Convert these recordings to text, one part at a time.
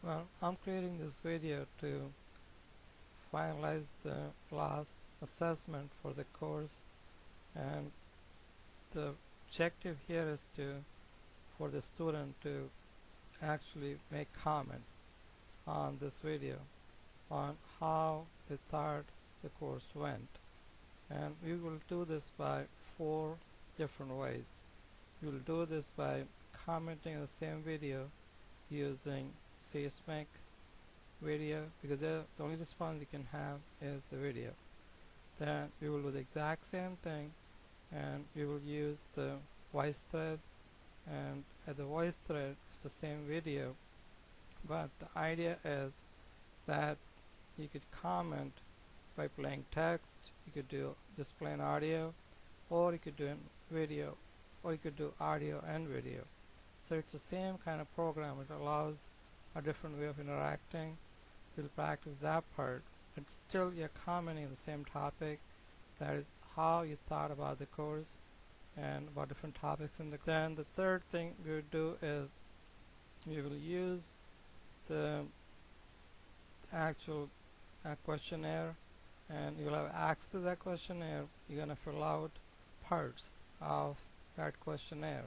Well, I'm creating this video to finalize the last assessment for the course, and the objective here is for the student to actually make comments on this video on how they thought the course went. And we will do this by 4 different ways. We will do this by commenting on the same video using Seismic video, because the only response you can have is the video. Then we will do the exact same thing, and we will use the voice thread, and at the voice thread it's the same video, but the idea is that you could comment by playing text, you could do just plain audio, or you could do video, or you could do audio and video. So it's the same kind of program. It allows a different way of interacting. We'll practice that part, but still you're commenting on the same topic. That is how you thought about the course and about different topics in the course. Then the third thing we will do is we will use the actual questionnaire, and you'll have access to that questionnaire. You're going to fill out parts of that questionnaire.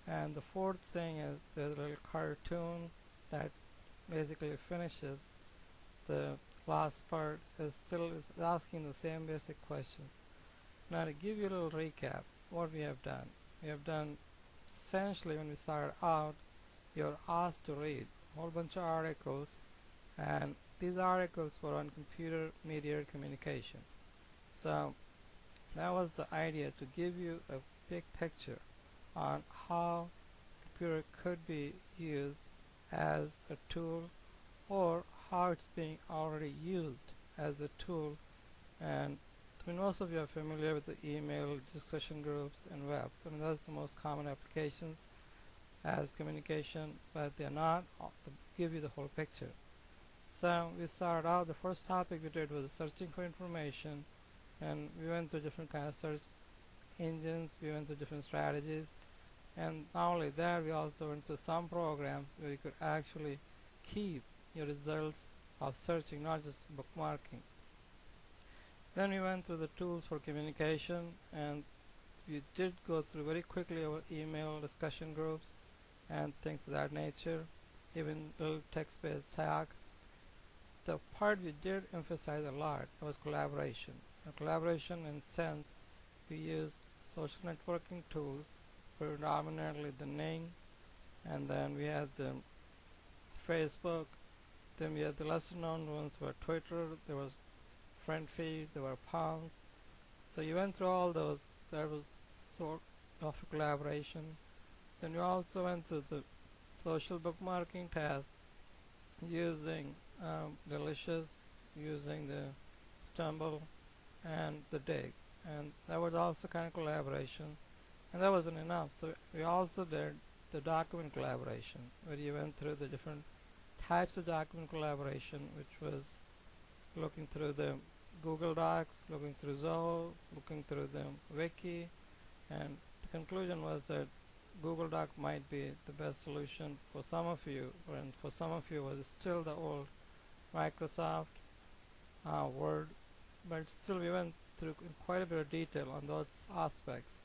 And the fourth thing is there's a little cartoon that basically finishes the last part. Is asking the same basic questions. Now, to give you a little recap, what we have done essentially, when we started out, you're asked to read a whole bunch of articles, and these articles were on computer mediated communication. So that was the idea, to give you a big picture on how computer could be used as a tool, or how it's being already used as a tool. And I mean, most of you are familiar with the email, discussion groups, and web. I mean, those are the most common applications as communication, but they're not to give you the whole picture. So we started out, the first topic we did was searching for information, and we went through different kind of search engines, we went through different strategies, and not only that, we also went through some programs where you could actually keep your results of searching, not just bookmarking. Then we went through the tools for communication, and we did go through very quickly our email discussion groups and things of that nature, even little text-based tag. The part we did emphasize a lot was collaboration. Collaboration in sense, we used social networking tools, predominantly the Ning, and then we had the Facebook, then we had the lesser known ones were Twitter, there was friend feed, there were Palms. So you went through all those. That was sort of a collaboration. Then you also went through the social bookmarking task using Delicious, using the Stumble and the Dig, and that was also kind of collaboration. And that wasn't enough, so we also did the document collaboration, where you went through the different types of document collaboration, which was looking through the Google Docs, looking through Zoho, looking through the wiki, and the conclusion was that Google Doc might be the best solution for some of you, and for some of you was still the old Microsoft Word, but still we went through quite a bit of detail on those aspects.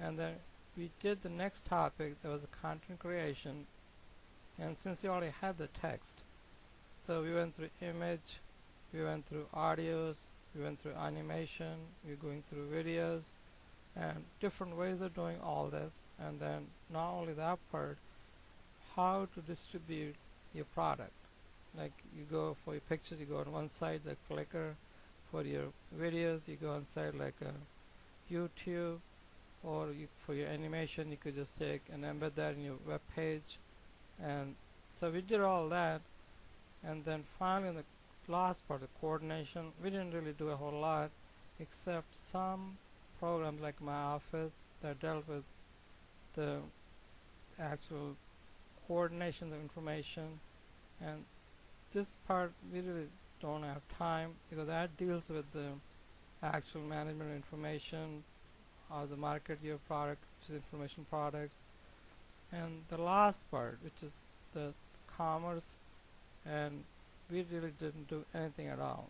And then we did the next topic, that was the content creation, and since you already had the text, so we went through image, we went through audios, we went through animation, we're going through videos, and different ways of doing all this. And then not only that part, how to distribute your product. Like, you go for your pictures, you go on one side like Flickr. For your videos, you go on side like YouTube, or for your animation, you could just take and embed that in your web page. And so we did all that. And then finally, in the last part, the coordination, we didn't really do a whole lot, except some programs like My Office that dealt with the actual coordination of information. And this part we really don't have time, because that deals with the actual management of information, or the market your product, which is information products. And the last part, which is the commerce, and we really didn't do anything at all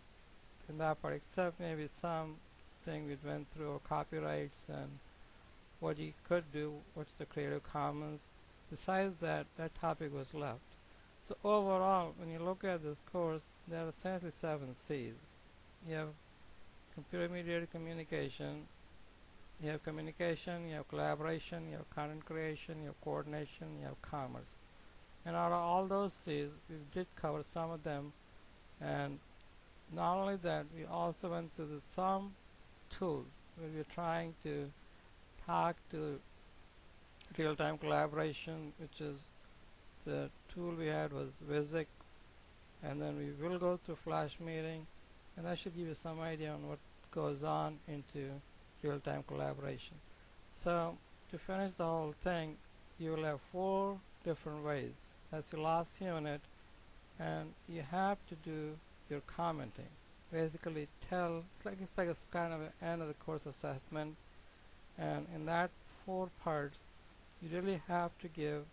in that part, except maybe something we went through copyrights and what you could do, what's the Creative Commons. Besides that, that topic was left. So overall, when you look at this course, there are essentially 7 C's. You have computer-mediated communication, you have collaboration, you have content creation, you have coordination, you have commerce. And out of all those C's, we did cover some of them. And not only that, we also went through some tools where we were trying to talk to real-time collaboration, which is the tool we had was Visic, and then we will go through Flash meeting, and that should give you some idea on what goes on into real-time collaboration. So to finish the whole thing, you will have 4 different ways. That's your last unit, and you have to do your commenting. Basically, it's like a kind of an end of the course assessment, and in that 4 parts, you really have to give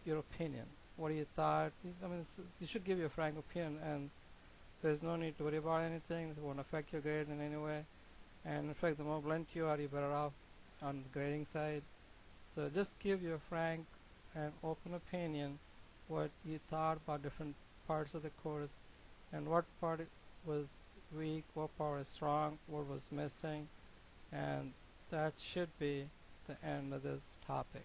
your opinion. What you thought. I mean, you should give your frank opinion, and there's no need to worry about anything. It won't affect your grade in any way. And in fact, the more blunt you are, you're better off on the grading side. So just give your frank and open opinion, what you thought about different parts of the course, and what part was weak, what part was strong, what was missing, and that should be the end of this topic.